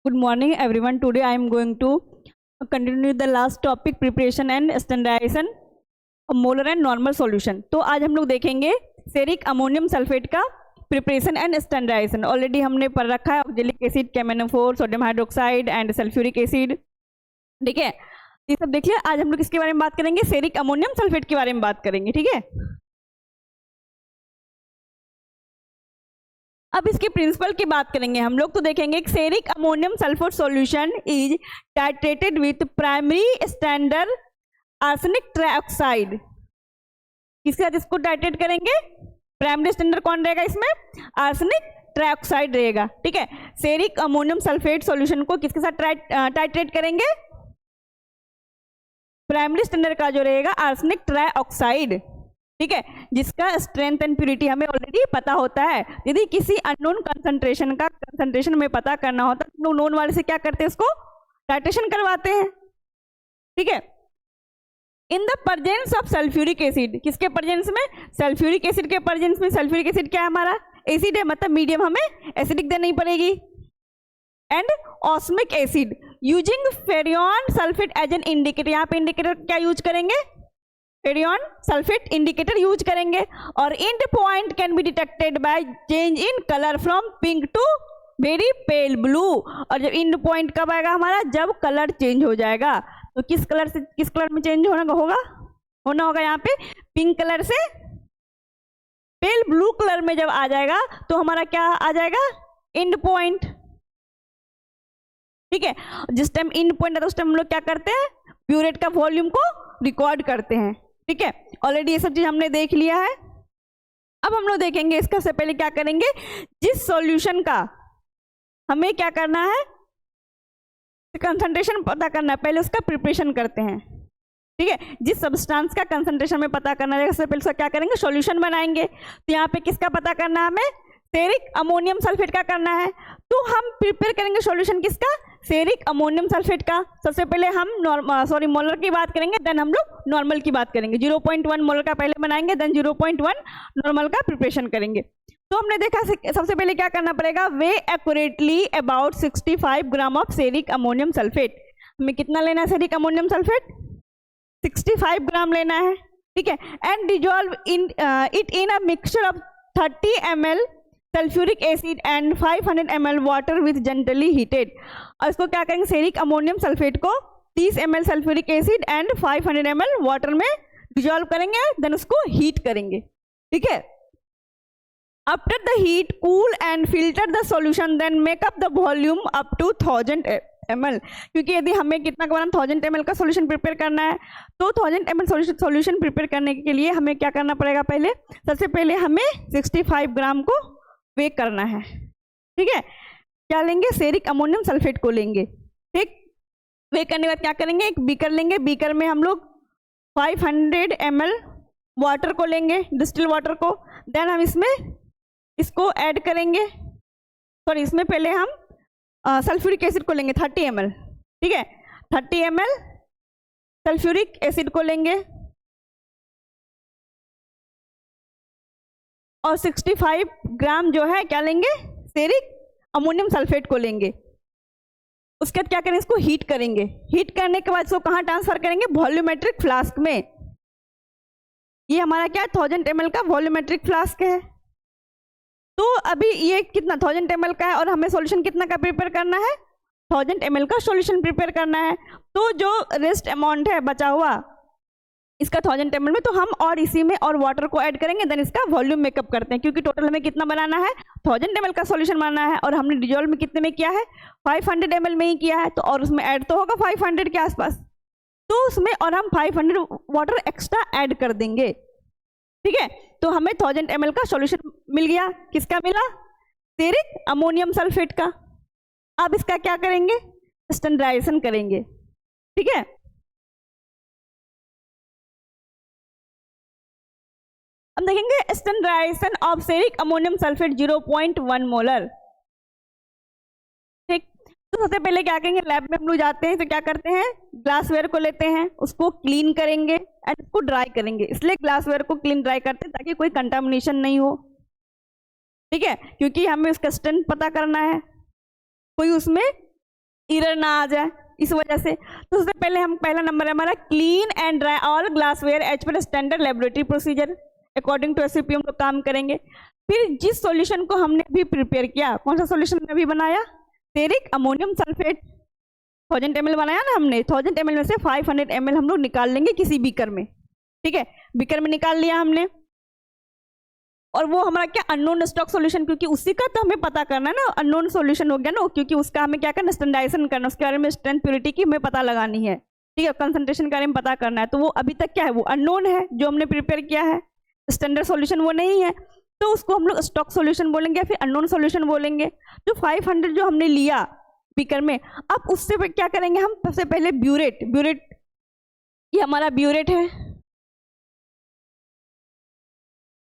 Good morning everyone. Today I am going to continue the last topic, preparation and standardization of molar and normal solution. तो आज हम लोग देखेंगे ceric ammonium sulphate का preparation and standardisation. Already हमने पढ़ रखा है oxalic acid, KMnO4, sodium hydroxide and sulphuric acid. ठीक है, ये सब देख लिया. आज हम लोग किसके बारे में बात करेंगे? सेरिक अमोनियम सल्फेट के बारे में बात करेंगे. ठीक है, अब इसके प्रिंसिपल की बात करेंगे हम लोग. तो देखेंगे ceric ammonium sulphate solution is titrated with primary standard arsenic trioxide. किसके साथ इसको टाइट्रेट करेंगे? प्राइमरी स्टैंडर्ड कौन रहेगा इसमें? आर्सेनिक ट्राइऑक्साइड रहेगा. ठीक है, सेरिक अमोनियम सल्फेट सॉल्यूशन को किसके साथ टाइट्रेट करेंगे? प्राइमरी स्टैंडर्ड का जो रहेगा आर्सेनिक ट्राइऑक्साइड. ठीक है, जिसका स्ट्रेंथ एंड प्यूरिटी हमें ऑलरेडी पता होता है. यदि किसी अननोन कंसंट्रेशन का कंसंट्रेशन में पता करना होता है तो नोन वाले से क्या करते हैं? उसको टाइट्रेशन करवाते हैं. ठीक है, in the presence of sulphuric acid. किसके प्रेजेंस में? सल्फ्यूरिक एसिड के प्रेजेंस में. सल्फ्यूरिक एसिड क्या है? हमारा एसिड है, मतलब मीडियम हमें एसिडिक देनी पड़ेगी. And osmic acid using ferroin sulphate as an indicator. यहाँ पे इंडिकेटर क्या यूज करेंगे? फेरियन सल्फेट इंडिकेटर यूज करेंगे. और end point can be detected by change in colour from pink to very pale blue. और जब एंड पॉइंट कब आएगा हमारा? जब कलर चेंज हो जाएगा. तो किस कलर से किस कलर में चेंज होना होगा यहाँ पे? पिंक कलर से पेल ब्लू कलर में जब आ जाएगा तो हमारा क्या आ जाएगा? And point. ठीक है, जिस टाइम एंड पॉइंट आता है उस टाइम हम लोग क्या करते हैं? प्यूरेट का वॉल्यूम को रिकॉर्ड करते हैं. ठीक है, ऑलरेडी ये सब चीज हमने देख लिया है. अब हम लोग देखेंगे इसका से पहले क्या करेंगे, जिस सॉल्यूशन का हमें क्या करना है, कंसंट्रेशन पता करना है, पहले उसका प्रिपरेशन करते हैं. ठीक है, जिस सब्सटेंस का कंसंट्रेशन में पता करना है, सबसे पहले उसका क्या करेंगे? सॉल्यूशन बनाएंगे. तो यहाँ पे किसका पता करना है हमें? सेरिक अमोनियम सल्फेट का करना है. तो हम प्रिपेयर करेंगे सॉल्यूशन किसका? सेरिक अमोनियम सल्फेट का. सबसे पहले हम मोलर की बात करेंगे, देन हम लोग नॉर्मल की बात करेंगे. 0.1 मोलर का पहले बनाएंगे, देन 0.1 नॉर्मल का प्रिपरेशन करेंगे. तो हमने देखा सबसे पहले क्या करना पड़ेगा? Weigh accurately about 65 gram of ceric ammonium sulphate. हमें कितना लेना है सेरिक अमोनियम सल्फेट? 65 ग्राम लेना है. ठीक है, and dissolve it in a mixture of 30 ml sulphuric acid and 500 ml water with gently heated. और इसको क्या करेंगे? सेरिक अमोनियम सल्फेट को 30 ml sulphuric acid and 500 ml water में डिजॉल्व करेंगे, देन उसको हीट करेंगे. ठीक है, after the heat cool and filter the solution, then make up the volume up to 1000 ml. क्योंकि यदि हमें कितना करना 1000 ml का सॉल्यूशन प्रिपेयर करना है, तो 1000 ml सॉल्यूशन प्रिपेयर करने के लिए हमें क्या करना पड़ेगा? पहले सबसे पहले हमें 65 ग्राम को वे करना है. ठीक है, क्या लेंगे? सेरिक अमोनियम सल्फेट को लेंगे. ठीक, वे करने के बाद क्या करेंगे? एक बीकर लेंगे. बीकर में हम लोग 500 ml वाटर को लेंगे, डिस्टिल वाटर को. देन हम इसमें इसको ऐड करेंगे. सॉरी, इसमें पहले हम सल्फ्यूरिक एसिड को लेंगे 30 ml. ठीक है, 30 ml सल्फ्यूरिक एसिड को लेंगे और 65 ग्राम जो है क्या लेंगे? सेरिक अमोनियम सल्फेट को लेंगे. उसके बाद क्या करेंगे? इसको हीट करेंगे. हीट करने के बाद इसको कहाँ ट्रांसफर करेंगे? वॉल्यूमेट्रिक फ्लास्क में. ये हमारा क्या है? 1000 ml का वॉल्यूमेट्रिक फ्लास्क है. तो अभी ये कितना 1000 ml का है और हमें सॉल्यूशन कितना का प्रिपेयर करना है? 1000 ml का सॉल्यूशन प्रिपेयर करना है. तो जो रेस्ट अमाउंट है बचा हुआ इसका 1000 ml में, तो हम और इसी में और वाटर को ऐड करेंगे, देन इसका वॉल्यूम मेकअप करते हैं. क्योंकि टोटल हमें कितना बनाना है? 1000 ml का सॉल्यूशन बनाना है और हमने डिजॉल्व में कितने में किया है? 500 ml में ही किया है. तो और उसमें ऐड तो होगा 500 के आसपास, तो उसमें और हम 500 वाटर एक्स्ट्रा ऐड कर देंगे. ठीक है, तो हमें 1000 ml का सॉल्यूशन मिल गया. किसका मिला? सेरिक अमोनियम सल्फेट का. अब इसका क्या करेंगे? स्टैंडर्डाइजेशन करेंगे. ठीक है, हम देखेंगे standardisation of ceric ammonium sulphate 0.1 molar. ठीक, तो सबसे पहले क्या करेंगे? लैब में हम लोग जाते हैं तो क्या करते हैं? ग्लासवेयर को लेते हैं, उसको क्लीन करेंगे एंड उसको ड्राई करेंगे. इसलिए ग्लासवेयर को क्लीन ड्राई करते हैं ताकि कोई कंटामिनेशन नहीं हो. ठीक है, क्योंकि हमें उसका स्ट्रेंथ पता करना है, कोई उसमें एरर ना आ जाए इस वजह से। तो सबसे पहले हम पहला नंबर है हमारा clean and dry all glassware as per standard laboratory procedure according to SOP हम लोग काम करेंगे। फिर जिस सॉल्यूशन को हमने भी प्रिपेयर किया, कौन सा सॉल्यूशन हमने अभी बनाया, फेरिक अमोनियम सल्फेट 1000 ml बनाया ना हमने, 1000 ml में से 500 ml हम लोग निकाल लेंगे किसी बीकर में, ठीक है, बीकर में निकाल लिया हमने। और वो हमारा क्या अननोन स्टॉक सॉल्यूशन, क्योंकि उसी का तो हमें पता करना है ना, अननोन सॉल्यूशन हो गया ना, क्योंकि उसका हमें क्या करना, स्टैंडर्डाइजेशन करना, उसके बारे में स्ट्रेंथ प्योरिटी की हमें पता लगानी है, ठीक है, कंसंट्रेशन के बारे में पता करना है। तो वो अभी तक क्या है, वो अननोन है जो हमने प्रिपेयर किया है, स्टैंडर्ड सॉल्यूशन वो नहीं है, तो उसको हम लोग स्टॉक सॉल्यूशन बोलेंगे या फिर अननोन सॉल्यूशन बोलेंगे। जो 500 जो हमने लिया बीकर में, अब उससे क्या करेंगे हम, सबसे पहले ब्यूरेट, ये हमारा ब्यूरेट है,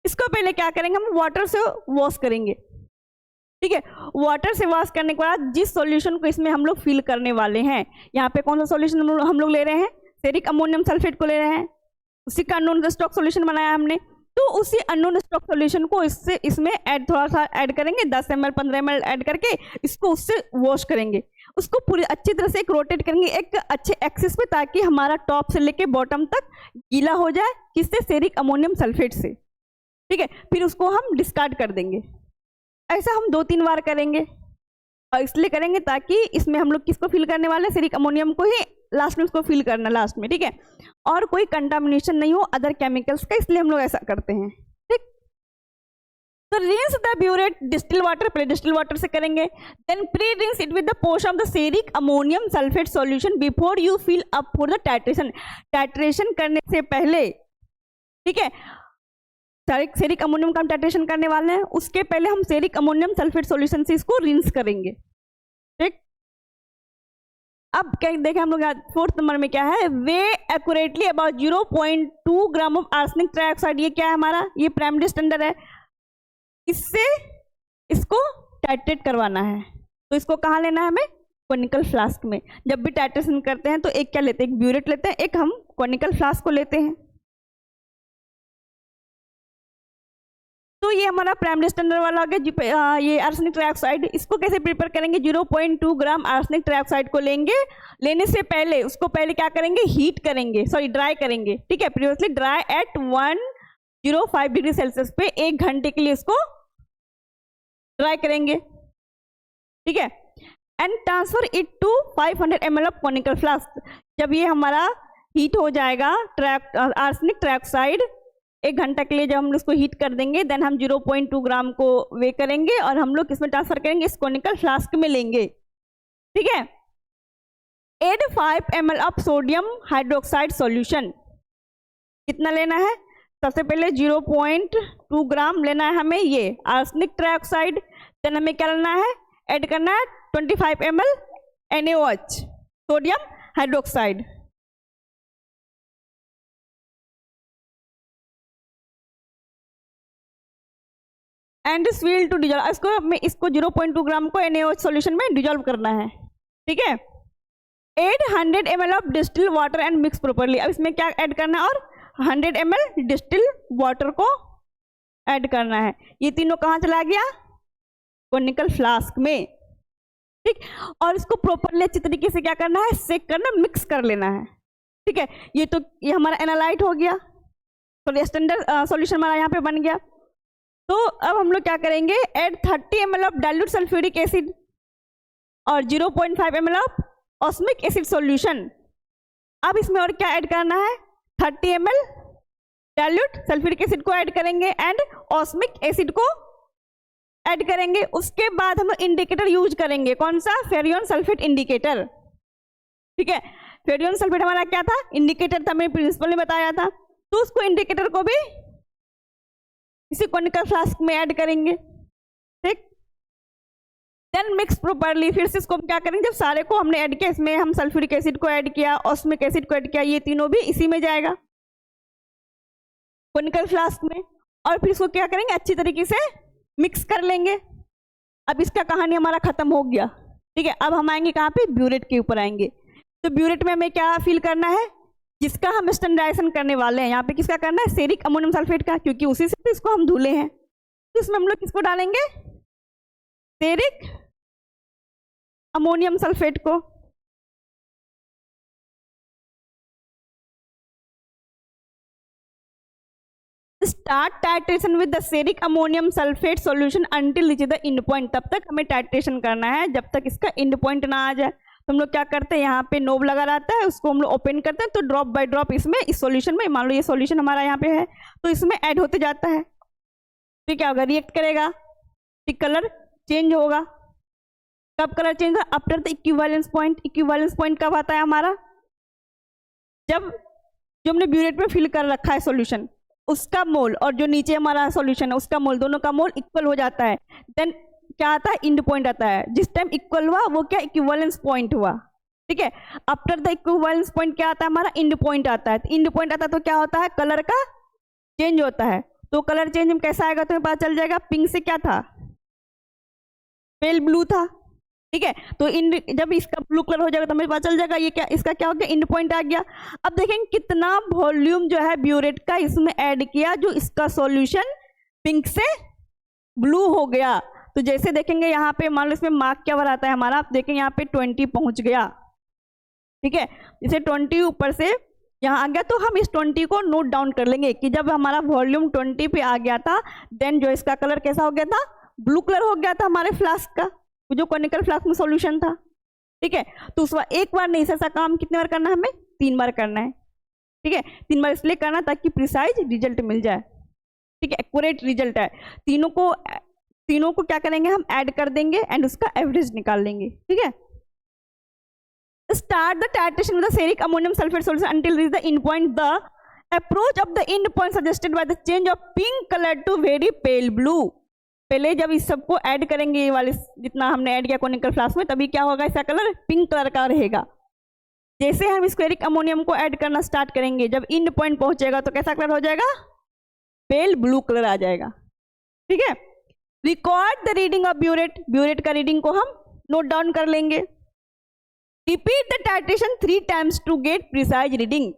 इसको पहले क्या करेंगे हम, वाटर से वॉश करेंगे, ठीक है। वाटर से वॉश करने के बाद जिस सॉल्यूशन को इसमें हम लोग फिल करने वाले हैं, यहाँ पे कौन सा सॉल्यूशन हम लोग ले रहे हैं, फेरिक अमोनियम सल्फेट को ले रहे हैं, उसी का अननोन स्टॉक सॉल्यूशन बनाया हमने। तो उसी अननोन स्टॉक सॉल्यूशन को इसमें ऐड, थोड़ा सा ऐड करेंगे, 10 ml 15 ml ऐड करके इसको उससे वॉश करेंगे, उसको पूरी अच्छी तरह से एक रोटेट करेंगे एक अच्छे एक्सिस पे, ताकि हमारा टॉप से लेके बॉटम तक गीला हो जाए, किससे, फेरिक अमोनियम सल्फेट से, ठीक है। फिर उसको हम डिस्कार्ड कर देंगे। ऐसा हम 2-3 बार करेंगे, और इसलिए करेंगे ताकि इसमें हम लोग किसको फिल करने वाले हैं, फेरिक अमोनियम को ही लास्ट में उसको फिल करना लास्ट में, ठीक है, और कोई कंटामिनेशन नहीं हो अदर केमिकल्स का, इसलिए हम लोग ऐसा करते हैं, ठीक। तो rinse the burette distil water, पहले डिस्टिल वाटर से करेंगे, then pre rinse it with the portion of the ferric ammonium sulphate solution before you fill up for the titration, titration करने से पहले, ठीक है, फेरिक अमोनियम का हम टाइट्रेशन करने वाले हैं, उसके पहले हम फेरिक अमोनियम सल्फेट सॉल्यूशन से इसको रिंस करेंगे, ठीक। अब क्या देखें हम लोग, 4th नंबर में क्या है, weigh accurately about 0.2 gram of arsenic trioxide, ये क्या है हमारा, ये प्राइमरी स्टैंडर्ड है, इससे इसको टाइट्रेट करवाना है। तो इसको कहाँ लेना है हमें, कॉनिकल फ्लास्क में। जब भी टाइट्रेशन करते हैं तो एक क्या लेते हैं, एक ब्यूरेट लेते हैं, एक हम कॉनिकल फ्लास्क को लेते हैं। तो ये हमारा प्राइमरी स्टैंडर्ड वाला हो गया, ये आर्सेनिक ट्राइऑक्साइड, इसको कैसे प्रिपेयर करेंगे, 0.2 ग्राम आर्सेनिक ट्राइऑक्साइड को लेंगे, लेने से पहले उसको पहले क्या करेंगे, हीट करेंगे, सॉरी ड्राई करेंगे, ठीक है, previously dry at 105 degree Celsius पे 1 घंटे के लिए इसको ड्राई करेंगे, ठीक है, and transfer it to 500 ml of conical flask. जब ये हमारा हीट हो जाएगा आर्सेनिक ट्राइऑक्साइड, 1 घंटा के लिए जब हम इसको हीट कर देंगे, देन हम 0.2 ग्राम को वे करेंगे और हम लोग किसमें ट्रांसफर करेंगे, इस कॉनिकल फ्लास्क में लेंगे, ठीक है। Add 5 ml of sodium hydroxide solution, कितना लेना है, सबसे पहले 0.2 ग्राम लेना है हमें ये आर्सेनिक ट्राइऑक्साइड, देन हमें क्या लेना है, ऐड करना है 25 ml NaOH sodium hydroxide, and swirl to dissolve, इसको 0.2 ग्राम को NaOH सॉल्यूशन में डिजॉल्व करना है, ठीक है। Add 100 ml of distil water and mix properly, अब इसमें क्या ऐड करना है, और 100 ml डिस्टिल वाटर को ऐड करना है। ये तीनों कहाँ चला गया, कॉनिकल फ्लास्क में, ठीक। और इसको प्रॉपर्ली अच्छी तरीके से क्या करना है, सेक करना, मिक्स कर लेना है, ठीक है। ये हमारा एनालाइट हो गया, तो स्टैंडर्ड सॉल्यूशन हमारा यहाँ पे बन गया। तो अब हम लोग क्या करेंगे, add 30 ml of dilute sulphuric acid और 0.5 ml ऑफ ऑस्मिक एसिड सॉल्यूशन। अब इसमें और क्या ऐड करना है, 30 ml डाइल्यूट सल्फ्यूरिक एसिड को ऐड करेंगे एंड ऑस्मिक एसिड को ऐड करेंगे। उसके बाद हम इंडिकेटर यूज करेंगे, कौन सा, फेरियन सल्फेट इंडिकेटर, ठीक है। फेरियन सल्फेट हमारा क्या था, इंडिकेटर था, मैंने प्रिंसिपल ने बताया था। तो उसको इंडिकेटर को भी इसी कॉनिकल फ्लास्क में ऐड करेंगे, ठीक। देन मिक्स प्रॉपर्ली, फिर से इसको हम क्या करेंगे, जब सारे को हमने ऐड किया, इसमें हम सल्फ्यूरिक एसिड को ऐड किया, ऑस्मिक एसिड को ऐड किया, ये तीनों भी इसी में जाएगा कॉनिकल फ्लास्क में, और फिर इसको क्या करेंगे, अच्छी तरीके से मिक्स कर लेंगे। अब इसका कहानी हमारा खत्म हो गया, ठीक है। अब हम आएंगे कहाँ पे, ब्यूरेट के ऊपर आएंगे। तो ब्यूरेट में हमें क्या फिल करना है, जिसका हम स्टैंडर्डाइजेशन करने वाले हैं, यहाँ पे किसका करना है, फेरिक अमोनियम सल्फेट का, क्योंकि उसी से इसको हम धुले हैं। तो इसमें हम लोग किसको डालेंगे, फेरिक अमोनियम सल्फेट को। Start titration with the ceric ammonium sulphate solution until reach the end point. तब तक हमें टाइट्रेशन करना है जब तक इसका एंड पॉइंट ना आ जाए। तो हम लोग क्या करते हैं, यहाँ पे नोब लगा रहता है, उसको हम लोग ओपन करते हैं, तो ड्रॉप बाय ड्रॉप इसमें इस सॉल्यूशन में, मान लो ये सॉल्यूशन हमारा यहाँ पे है, तो इसमें ऐड होते जाता है। तो क्या होगा, रिएक्ट करेगा, तो कलर चेंज होगा। कब कलर चेंज होगा, after the equivalence point. Equivalence point कब आता है हमारा, जब जो हमने ब्यूरेट में फिल कर रखा है सॉल्यूशन, उसका मोल और जो नीचे हमारा सॉल्यूशन है उसका मोल, दोनों का मोल इक्वल हो जाता है। देन क्या आता है, एंड पॉइंट आता है। जिस टाइम इक्वल हुआ वो क्या, इक्विवेलेंस पॉइंट हुआ, ठीक है। आफ्टर द इक्विवेलेंस पॉइंट क्या आता है हमारा, एंड पॉइंट आता है। एंड पॉइंट आता है तो क्या होता है, कलर का चेंज होता है। तो कलर चेंज हम कैसा आएगा, तुम्हें पता चल जाएगा, पिंक से क्या था, पेल ब्लू था, ठीक है। तो जब इसका ब्लू कलर हो जाएगा तो हमें पता चल जाएगा ये क्या, इसका क्या हो गया, एंड पॉइंट आ गया। अब देखेंगे कितना वॉल्यूम जो है ब्यूरेट का इसमें ऐड किया, जो इसका सॉल्यूशन पिंक से ब्लू हो गया। तो जैसे देखेंगे यहाँ पे, मान लो इसमें मार्क क्या बनाता है हमारा, आप देखेंगे यहाँ पे 20 पहुंच गया, ठीक है। जैसे 20 ऊपर से यहाँ आ गया, तो हम इस 20 को नोट डाउन कर लेंगे कि जब हमारा वॉल्यूम 20 पे आ गया था, देन जो इसका कलर कैसा हो गया था, ब्लू कलर हो गया था हमारे फ्लास्क का, जो कॉनिकल फ्लास्क में सॉल्यूशन था, ठीक है। तो उस बार एक बार नहीं, ऐसा काम कितने बार करना है हमें, 3 बार करना है, ठीक है। 3 बार इसलिए करना ताकि प्रिसाइज रिजल्ट मिल जाए, ठीक है, एक्यूरेट रिजल्ट है। तीनों को क्या करेंगे, हम ऐड कर देंगे एंड उसका एवरेज निकाल लेंगे, ठीक है। Start the titration with the ceric ammonium sulphate solution until reach the end point. The approach of the end point suggested by the change of pink colour to very pale blue. पहले जब इस सबको add करेंगे, ये वाले जितना हमने add किया कॉनिकल फ्लास्क में, तभी क्या होगा, इसका कलर पिंक कलर का रहेगा। जैसे हम स्क्वेरिक अमोनियम को ऐड करना स्टार्ट करेंगे, जब एंड पॉइंट पहुंचेगा तो कैसा कलर हो जाएगा, पेल ब्लू कलर आ जाएगा, ठीक है। Record the reading of burette. Burette का रीडिंग को हम नोट डाउन कर लेंगे। Repeat the titration 3 times to get precise reading.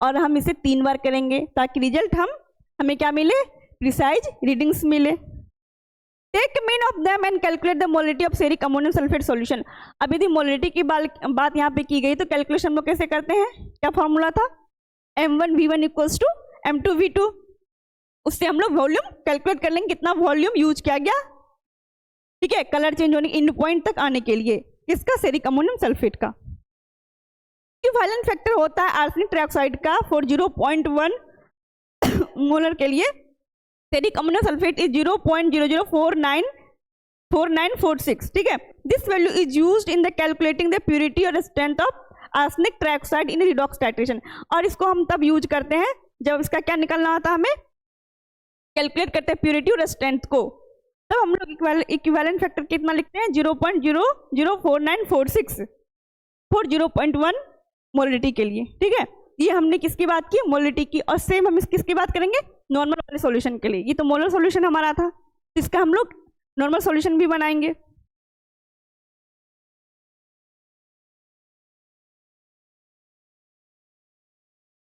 और हम इसे 3 बार करेंगे ताकि रिजल्ट हमें क्या मिले, प्रिसाइज रीडिंग्स मिले। Take mean of them and calculate the molarity of ceric ammonium sulphate solution. अब यदि मोलिटी की बात यहाँ पे की गई तो कैलकुलेशन हम लोग कैसे करते हैं, क्या फॉर्मूला था, m1v1 इक्वल्स टू m2v2। उससे हम लोग वॉल्यूम कैलकुलेट कर लेंगे, कितना वॉल्यूम यूज किया गया, ठीक है, कलर चेंज होने एंड पॉइंट तक आने के लिए, किसका, सेरिक अमोनियम सल्फेट का। इक्विवेलेंट फैक्टर होता है आर्सेनिक ट्राइऑक्साइड का फॉर 0.1 मोलर के लिए, सेरिक अमोनियम सल्फेट इज 0.004946, ठीक है। This value is used in the calculating the purity और strength of arsenic trioxide in redox titration. और इसको हम तब यूज करते हैं जब इसका क्या निकलना होता है, हमें कैलकुलेट करते हैं प्यूरिटी और स्ट्रेंथ को, तब हम लोग इक्विवेलेंट फैक्टर कितना लिखते हैं, 0.004946 फॉर 0.1 मोलिटी के लिए, ठीक है। ये हमने किसकी बात की, मोलिटी की। और सेम हम किसकी बात करेंगे, नॉर्मल वाले सॉल्यूशन के लिए। ये तो मोलर सॉल्यूशन हमारा था, इसका हम लोग नॉर्मल सॉल्यूशन भी बनाएंगे।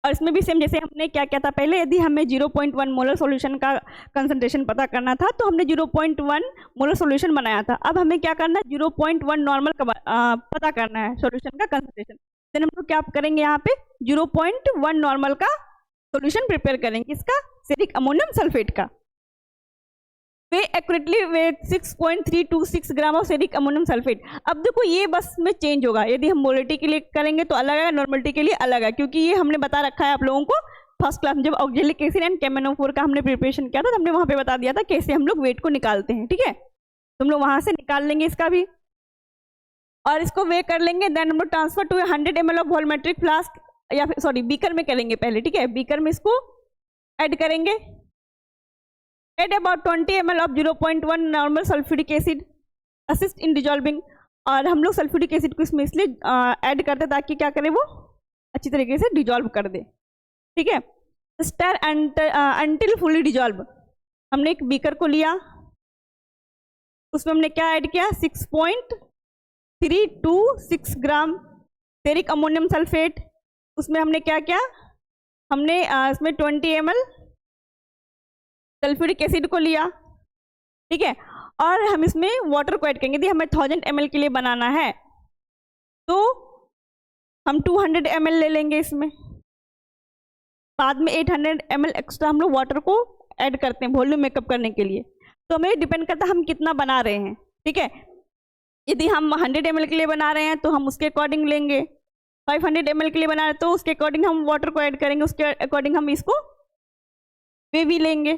और इसमें भी सेम, जैसे हमने क्या किया था पहले, यदि हमें 0.1 मोलर सॉल्यूशन का कंसंट्रेशन पता करना था तो हमने 0.1 मोलर सॉल्यूशन बनाया था। अब हमें क्या करना है, 0.1 नॉर्मल का पता करना है सॉल्यूशन का कंसंट्रेशन। देन हम लोग क्या करेंगे, यहाँ पे 0.1 नॉर्मल का सॉल्यूशन प्रिपेयर करेंगे, इसका, सेरिक अमोनियम सल्फेट का। We accurately weight 6.326 gram of ceric ammonium sulphate. अब देखो ये बस में चेंज होगा, यदि हम मोलिटी के लिए करेंगे तो अलग है, नॉर्मलिटी के लिए अलग है, क्योंकि ये हमने बता रखा है आप लोगों को फर्स्ट क्लास में, जब ऑक्जेलिक एसिड एंड KMnO4 का हमने प्रिपरेशन किया था तो हमने वहाँ पे बता दिया था कैसे हम लोग वेट को निकालते हैं, ठीक है। तो हम लोग वहाँ से निकाल लेंगे इसका भी, और इसको वे कर लेंगे। देन हम लोग transfer to 100 ml of volumetric flask, या फिर सॉरी बीकर में करेंगे पहले, ठीक है। बीकर में इसको ऐड करेंगे, add about 20 ml of 0.1 normal sulphuric acid, assist in dissolving. और हम लोग सल्फ्यूरिक एसिड को इसमें इसलिए ऐड करते ताकि क्या करे, वो अच्छी तरीके से डिजॉल्व कर दे, ठीक है। Stir until fully dissolve. हमने एक बीकर को लिया, उसमें हमने क्या ऐड किया, 6.326 ग्राम सेरिक अमोनियम सल्फेट। उसमें हमने क्या किया, हमने इसमें 20 ml सल्फ्यूरिक एसिड को लिया, ठीक है। और हम इसमें वाटर को ऐड करेंगे। यदि हमें 1000 ml के लिए बनाना है तो हम 200 ml ले लेंगे इसमें, बाद में 800 ml एक्स्ट्रा हम लोग वाटर को ऐड करते हैं वॉल्यूम मेकअप करने के लिए। तो हमें डिपेंड करता है हम कितना बना रहे हैं, ठीक है। यदि हम 100 ml के लिए बना रहे हैं तो हम उसके अकॉर्डिंग लेंगे, 500 ml के लिए बना रहे हैं तो उसके अकॉर्डिंग हम वाटर को ऐड करेंगे, उसके अकॉर्डिंग हम इसको वे भी लेंगे,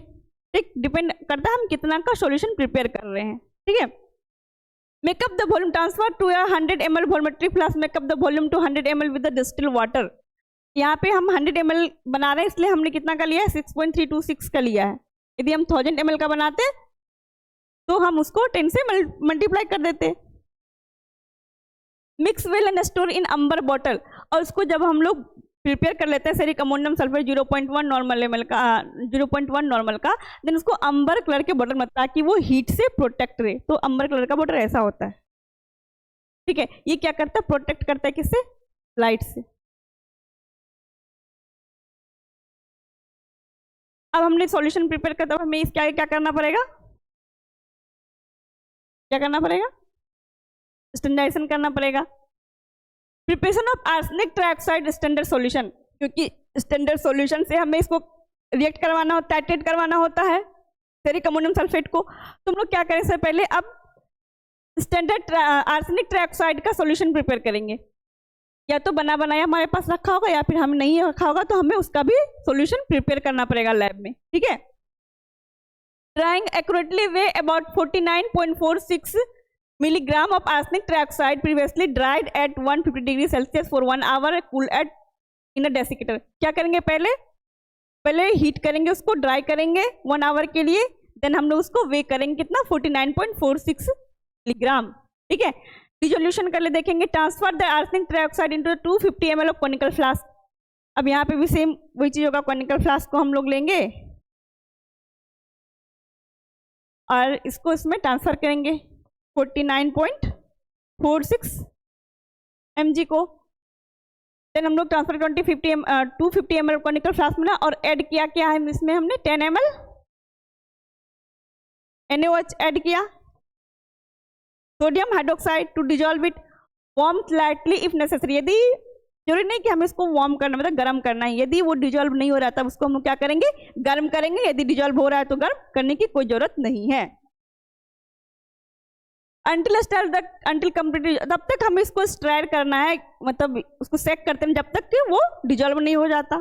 ठीक। डिपेंड करता है हम कितना का सॉल्यूशन प्रिपेयर कर रहे हैं, ठीक है। Make up the volume transfer to 100 ml volumetric flask, make up the volume to 100 ml with the distil water. यहाँ पे हम 100 ml बना रहे हैं इसलिए हमने कितना का लिया है, 6.326 का लिया है। यदि हम 1000 ml का बनाते तो हम उसको 10 से मल्टीप्लाई कर देते। Mix well and store in amber bottle, और उसको जब हम लोग प्रिपेयर कर लेते हैं सेरिक अमोनियम सल्फेट 0.1 नॉर्मल का, देन उसको अंबर कलर के बॉटल में, ताकि वो हीट से प्रोटेक्ट रहे। तो अंबर कलर का बॉटल ऐसा होता है, ठीक है। ये क्या करता है, प्रोटेक्ट करता है किससे, लाइट से। अब हमने सॉल्यूशन प्रिपेयर करता है, हमें इसका क्या करना पड़ेगा, स्टैंडर्डाइजेशन करना पड़ेगा। Preparation of arsenic trioxide standard solution, क्योंकि स्टैंडर्ड सॉल्यूशन से हमें इसको रिएक्ट करवाना होता है, टाइट्रेट करवाना होता है फेरिक अमोनियम सल्फेट को। तो हम लोग क्या करें, इससे पहले अब स्टैंडर्ड आर्सेनिक ट्राइऑक्साइड का सॉल्यूशन प्रिपेयर करेंगे। या तो बना बनाया हमारे पास रखा होगा, या फिर हम नहीं रखा होगा तो हमें उसका भी सॉल्यूशन प्रिपेयर करना पड़ेगा लैब में, ठीक है। Drawing accurately way about 49.46 milligram of arsenic trioxide previously dried at 150 degree Celsius for 1 hour, cool at in a desiccator। क्या करेंगे, पहले हीट करेंगे, उसको ड्राई करेंगे 1 आवर के लिए, देन हम लोग उसको वे करेंगे कितना, 49.46 मिलीग्राम, ठीक है। डिसोल्यूशन कर ले देखेंगे। Transfer the arsenic trioxide into 250 ml of conical flask. अब यहाँ पे भी सेम वही चीज होगा, कॉनिकल फ्लास्क को हम लोग लेंगे और इसको इसमें ट्रांसफर करेंगे 49.46 mg को। देन हम लोग ट्रांसफर 250 ml कॉनिकल फ्लास्क में ना, और ऐड किया क्या है इसमें हमने 10 ml NaOH ऐड किया, sodium hydroxide to dissolve it, warm slightly if necessary. यदि जरूरी नहीं कि हमें इसको वार्म करना, मतलब गर्म करना है। यदि वो डिजॉल्व नहीं हो रहा तब उसको हम क्या करेंगे, गर्म करेंगे। यदि डिजॉल्व हो रहा है तो गर्म करने की कोई जरूरत नहीं है। अंटिल कंप्लीट, तब तक हमें इसको स्ट्राइड करना है, मतलब उसको सेक करते हैं जब तक कि वो डिजॉल्व नहीं हो जाता।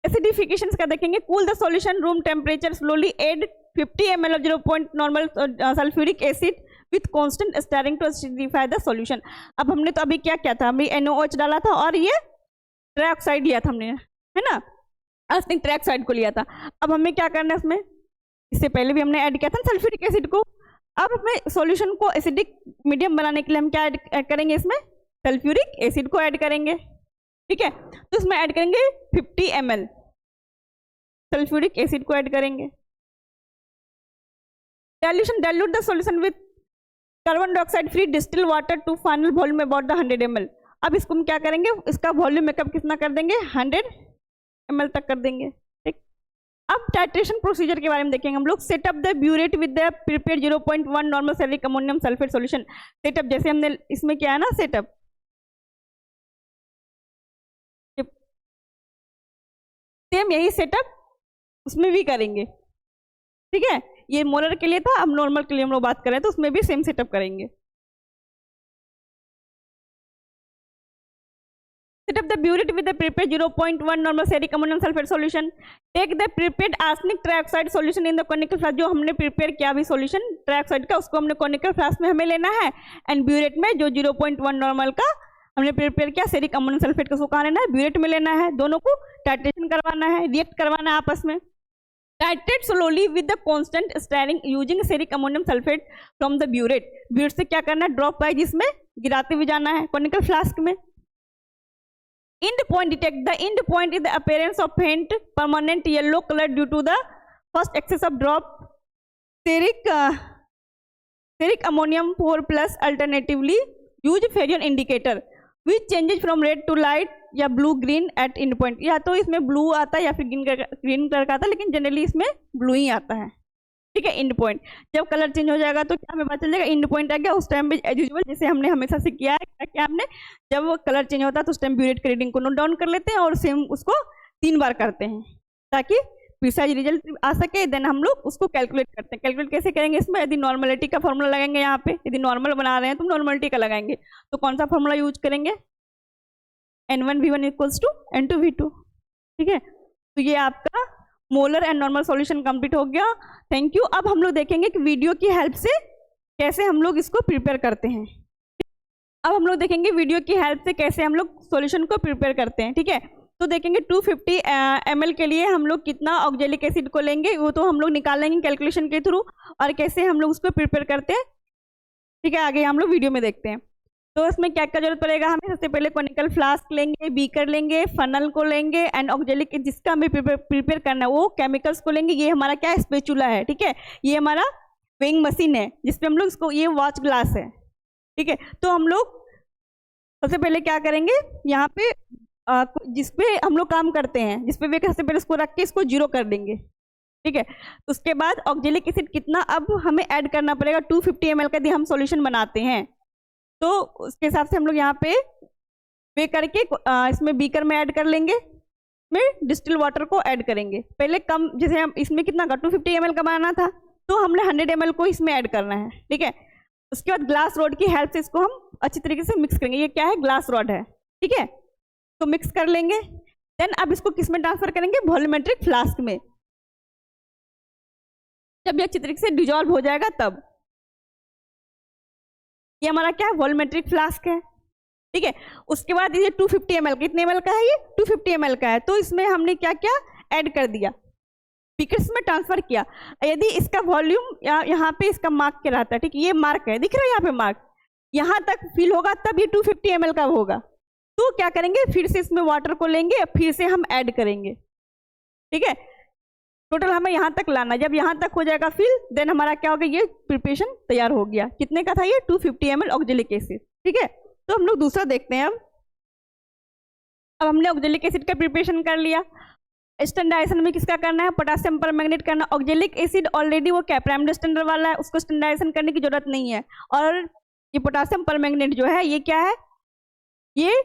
एसिडिफिकेशन का देखेंगे। Cool the solution room temperature, slowly add 50 ml of 0. Normal sulphuric acid with constant stirring to acidify the solution. अब हमने तो अभी क्या किया था, अभी NaOH डाला था और ये ट्राइऑक्साइड लिया था हमने, है ना, आर्सेनिक ट्राइऑक्साइड को लिया था। अब हमें क्या करना है इसमें, इससे पहले भी हमने ऐड किया था सल्फ्यूरिक एसिड को। अब हमें सॉल्यूशन को एसिडिक मीडियम बनाने के लिए हम क्या ऐड करेंगे, इसमें सल्फ्यूरिक एसिड को ऐड करेंगे, ठीक है। तो इसमें ऐड करेंगे 50 ml सल्फ्यूरिक एसिड को ऐड करेंगे। Dilute the solution with carbon dioxide free distil water to final volume about the 100 ml। अब इसको हम क्या करेंगे, इसका वॉल्यूम मेकअप कितना कर देंगे, 100 ml तक कर देंगे, ठीक। अब टाइट्रेशन प्रोसीजर के बारे में देखेंगे हम लोग। Setup the burette with the prepare 0.1 normal ferric ammonium sulphate solution. Setup जैसे हमने इसमें किया है ना, सेटअप सेम यही सेटअप उसमें भी करेंगे, ठीक है। ये मोलर के लिए था, अब नॉर्मल के लिए हम लोग बात कर रहे हैं तो उसमें भी सेम सेटअप करेंगे। Set up the burette with the prepared 0.1 normal ferric ammonium sulfate solution. Take the prepared arsenic trioxide solution in the conical flask। जो हमने प्रिपेयर किया अभी सॉल्यूशन ट्राइऑक्साइड का, उसको हमने कॉनिकल फ्लास्क में हमें लेना है, एंड ब्यूरेट में जो 0.1 नॉर्मल का हमने प्रिपेयर किया सेरिक अमोनियम सल्फेट का, उसको कहाँ लेना है, ब्यूरेट में लेना है। दोनों को टाइट्रेशन करवाना है, रिएक्ट करवाना है आपस में। Titrate slowly with the constant steering using ceric ammonium sulphate from the burette. Burette से क्या करना है, ड्रॉप वाइज इसमें गिराते हुए जाना है कॉनिकल फ्लास्क में। End point detect. The end point is the appearance of faint permanent yellow color due to the first excess of drop ferric ammonium 4+। Alternatively use Ferrion indicator which changes from red to light या blue green at end point। या तो इसमें blue आता है या फिर green colour का आता है, लेकिन जनरली इसमें ब्लू ही आता है, ठीक है, एंड पॉइंट। जब कलर चेंज हो जाएगा तो क्या हमें पता चल जाएगा, एंड पॉइंट आ गया। उस टाइम पे एज यूजुअल जैसे हमने हमेशा से किया है, क्या हमने जब वो कलर चेंज होता है तो उस टाइम ब्यूरेट के रीडिंग को नोट डाउन कर लेते हैं और सेम उसको 3 बार करते हैं ताकि प्रिसाइज रिजल्ट आ सके। देन हम लोग उसको कैलकुलेट करते हैं। कैलकुलेट कैसे करेंगे, इसमें यदि नॉर्मलिटी का फॉर्मूला लगाएंगे, यहाँ पे यदि नॉर्मल बना रहे हैं तो नॉर्मलिटी का लगाएंगे, तो कौन सा फॉर्मूला यूज करेंगे, N1V1 इक्वल्स टू N2V2। ठीक है, तो ये आपका molar and normal solution complete हो गया। Thank you. अब हम लोग देखेंगे कि वीडियो की हेल्प से कैसे हम लोग इसको प्रिपेयर करते हैं। अब हम लोग देखेंगे वीडियो की हेल्प से कैसे हम लोग सॉल्यूशन को प्रिपेयर करते हैं। ठीक है, तो देखेंगे 250 ml के लिए हम लोग कितना ऑक्जेलिक एसिड को लेंगे, वो तो हम लोग निकाल लेंगे कैलकुलेशन के थ्रू, और कैसे हम लोग उसको प्रिपेयर करते हैं। ठीक है, आगे हम लोग वीडियो में देखते हैं। तो इसमें क्या क्या जरूरत पड़ेगा हमें, सबसे पहले कॉनिकल फ्लास्क लेंगे, बीकर लेंगे, फनल को लेंगे, एंड ऑक्जेलिक जिसका हमें प्रिपेयर करना है वो केमिकल्स को लेंगे। ये हमारा क्या स्पेचुला है। ठीक है, ये हमारा वेइंग मशीन है जिसपे हम लोग इसको, ये वॉच ग्लास है। ठीक है, तो हम लोग सबसे पहले क्या करेंगे, यहाँ पे जिसपे हम लोग काम करते हैं, जिसपे वे सबसे पहले इसको रख के इसको 0 कर देंगे। ठीक है, उसके बाद ऑक्जेलिक एसिड कितना अब हमें ऐड करना पड़ेगा, 250 ml का यदि हम सॉल्यूशन बनाते हैं तो उसके हिसाब से हम लोग यहाँ पे वे करके इसमें बीकर में ऐड कर लेंगे, में डिस्टिल वाटर को ऐड करेंगे। पहले कम, जैसे हम इसमें कितना का 250 ml का बनाना था तो हमने 100 ml को इसमें ऐड करना है। ठीक है, उसके बाद ग्लास रॉड की हेल्प से इसको हम अच्छी तरीके से मिक्स करेंगे। ये क्या है, ग्लास रॉड है। ठीक है, तो मिक्स कर लेंगे। देन अब इसको किस में ट्रांसफर करेंगे, वॉल्यूमेट्रिक फ्लास्क में। जब ये अच्छी तरीके से डिजॉल्व हो जाएगा तब, ये हमारा क्या है, वॉल्यूमेट्रिक फ्लास्क है। ठीक है, उसके बाद ये 250 ml, कितने ml का है, ये 250 ml का है। तो इसमें हमने क्या क्या ऐड कर दिया, बीकर्स में ट्रांसफर किया। यदि इसका वॉल्यूम यहाँ पे इसका मार्क क्या रहता है, ठीक है, ये मार्क है, दिख रहा है यहाँ पे मार्क, यहाँ तक फिल होगा तब ये 250 ml का होगा। तो क्या करेंगे, फिर से इसमें वाटर को लेंगे, फिर से हम ऐड करेंगे। ठीक है, टोटल हमें यहाँ तक लाना। जब यहाँ तक हो जाएगा फिल, देन हमारा क्या होगा, ये प्रिपरेशन तैयार हो गया। कितने का था ये, 250 ml ऑक्जेलिक एसिड। ठीक है, तो हम लोग दूसरा देखते हैं। अब हमने ऑक्जेलिक एसिड का प्रिपरेशन कर लिया। स्टैंडर्डाइजेशन में किसका करना है, पोटेशियम परमैंगनेट करना। ऑक्जेलिक एसिड ऑलरेडी वो कैप्राइम्ड स्टैंडर्ड वाला है, उसको स्टैंडर्डाइजेशन करने की जरूरत नहीं है। और ये पोटेशियम परमैंगनेट जो है ये क्या है, ये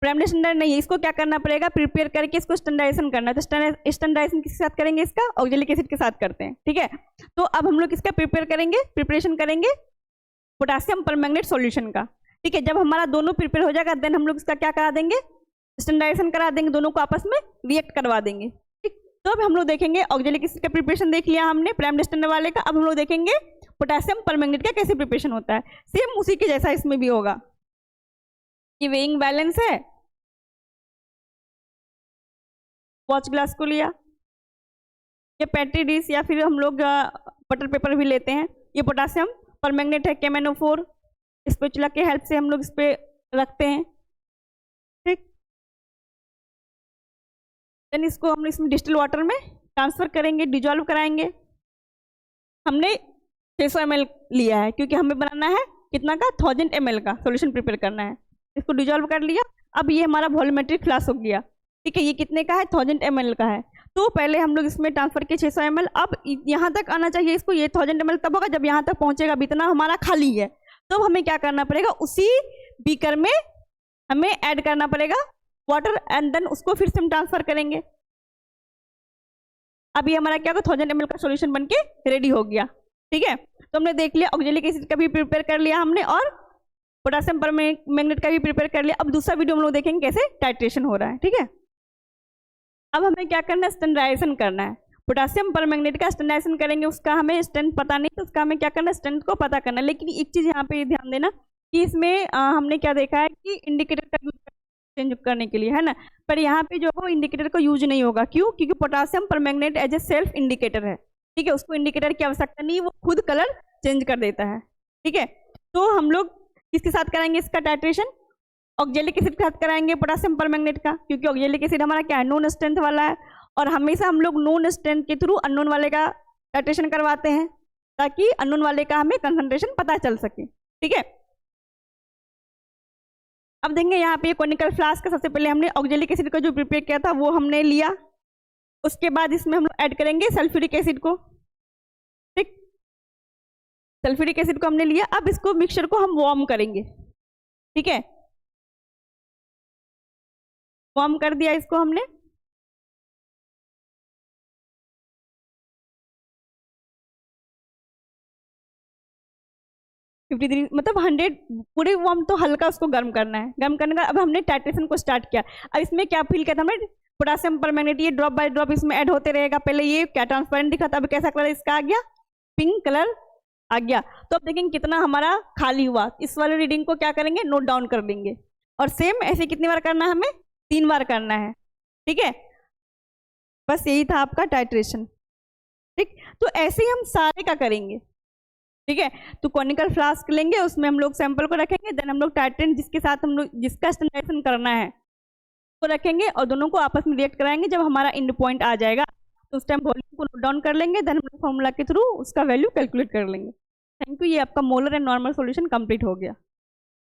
प्राइमरी स्टैंडर्ड नहीं है, इसको क्या करना पड़ेगा, प्रिपेयर करके इसको स्टैंडर्डाइजेशन करना है। तो स्टैंडर्डाइजेशन किसके साथ करेंगे, इसका ऑक्जेलिक एसिड के साथ करते हैं। ठीक है, तो अब हम लोग किसका प्रिपरेशन करेंगे, पोटेशियम परमैंगनेट सॉल्यूशन का। ठीक है, जब हमारा दोनों प्रिपेयर हो जाएगा देन हम लोग इसका क्या करा देंगे, स्टैंडर्डाइजेशन करा देंगे, दोनों को आपस में रिएक्ट करवा देंगे। ठीक, तो अब हम लोग देखेंगे ऑक्जेलिक एसिड का प्रिपरेशन देख लिया हमने प्राइमरी स्टैंडर्ड वाले का। अब हम लोग देखेंगे पोटेशियम परमैंगनेट का कैसे प्रिपरेशन होता है। सेम उसी के जैसा इसमें भी होगा। ये वेइंग बैलेंस है, वॉच ग्लास को लिया, ये पेट्री डिश या फिर हम लोग बटर पेपर भी लेते हैं। ये पोटेशियम परमैंगनेट है, KMnO4, स्पैचुला के हेल्प से हम लोग इस पे रखते हैं। ठीक, देन इसको हम इसमें डिस्टिल वाटर में ट्रांसफर करेंगे, डिजॉल्व कराएंगे। हमने 600 ml लिया है क्योंकि हमें बनाना है कितना का, 1000 ml का सॉल्यूशन प्रिपेयर करना है। इसको डिजॉल्व कर लिया। अब ये हमारा वॉल्यूमेट्रिक फ्लास्क हो गया। ठीक है, ये कितने का है, 1000 ml का है। तो पहले हम लोग इसमें ट्रांसफर किए 600 ml। अब यहाँ तक आना चाहिए इसको, ये 1000 ml तब होगा जब यहाँ तक पहुँचेगा। अब इतना हमारा खाली है, तो हमें क्या करना पड़ेगा, उसी बीकर में हमें ऐड करना पड़ेगा वाटर, एंड देन उसको फिर से हम ट्रांसफर करेंगे। अब ये हमारा क्या होगा, 1000 ml का सॉल्यूशन बनके रेडी हो गया। ठीक है, तो हमने देख लिया ऑक्जेलिक एसिड का भी प्रिपेयर कर लिया हमने, और पोटेशियम परमैंगनेट का भी प्रिपेयर कर लिया। अब दूसरा वीडियो हम लोग देखेंगे कैसे टाइट्रेशन हो रहा है। ठीक है, अब हमें क्या करना है, स्टैंडर्डाइजेशन करना है। पोटेशियम परमैंगनेट का स्टैंडर्डाइजेशन करेंगे, उसका हमें स्ट्रेंथ पता नहीं, तो उसका हमें क्या करना है, स्ट्रेंथ को पता करना है। लेकिन एक चीज़ यहाँ पे ध्यान देना कि इसमें हमने क्या देखा है कि इंडिकेटर का यूज चेंज करने के लिए, है ना, पर यहाँ पे जो है इंडिकेटर का यूज नहीं होगा। क्यों, क्योंकि potassium permanganate as a self indicator है। ठीक है, उसको इंडिकेटर की आवश्यकता नहीं, वो खुद कलर चेंज कर देता है। ठीक है, तो हम लोग किसके साथ कराएंगे इसका टाइट्रेशन, ऑक्जेलिक एसिड के साथ कराएंगे पोटेशियम परमैंगनेट का, क्योंकि ऑक्जेलिक एसिड हमारा क्या है, नॉन स्ट्रेंथ वाला है। और हमेशा हम लोग नॉन स्ट्रेंथ के थ्रू अननोन वाले का टाइट्रेशन करवाते हैं, ताकि अननोन वाले का हमें कंसंट्रेशन पता चल सके। ठीक है, अब देखेंगे यहाँ पे कॉनिकल फ्लास्क का सबसे पहले हमने ऑक्जेलिक एसिड का जो प्रिपेयर किया था वो हमने लिया। उसके बाद इसमें हम लोग ऐड करेंगे सल्फ्यूरिक एसिड को। ठीक, सल्फ्यूरिक एसिड को हमने लिया, अब इसको मिक्सचर को हम वार्म करेंगे, ठीक है, वार्म कर दिया इसको हमने। मतलब 100 पूरे वार्म तो हल्का उसको गर्म करना है, गर्म करने का। अब हमने टाइट्रेशन को स्टार्ट किया। अब इसमें क्या फील किया था हमने, पोटेशियम परमैंगनेट, ये ड्रॉप बाय ड्रॉप इसमें ऐड होते रहेगा। पहले ये क्या ट्रांसपेरेंट दिखा था, अब कैसा कलर इसका आ गया, पिंक कलर आ गया। तो अब देखेंगे कितना हमारा खाली हुआ। इस वाले रीडिंग को क्या करेंगे, नोट डाउन कर लेंगे। और सेम ऐसे कितनी बार करना है हमें, 3 बार करना है, ठीक है। बस यही था आपका टाइट्रेशन, ठीक। तो ऐसे ही हम सारे का करेंगे, ठीक है। तो कॉनिकल फ्लास्क लेंगे, उसमें हम लोग सैंपल को रखेंगे, देन हम लोग टाइट्रेंट जिसके साथ हम लोग जिसका स्टैंडर्डाइजेशन करना है वो रखेंगे और दोनों को आपस में रिएक्ट कराएंगे। जब हमारा एंड पॉइंट आ जाएगा तो उस टाइम वॉल्यूम को नोट डाउन कर लेंगे, देन हम लोग फॉर्मूला के थ्रू उसका वैल्यू कैलकुलेट कर लेंगे। Thank you. ये आपका molar and normal solution complete हो गया।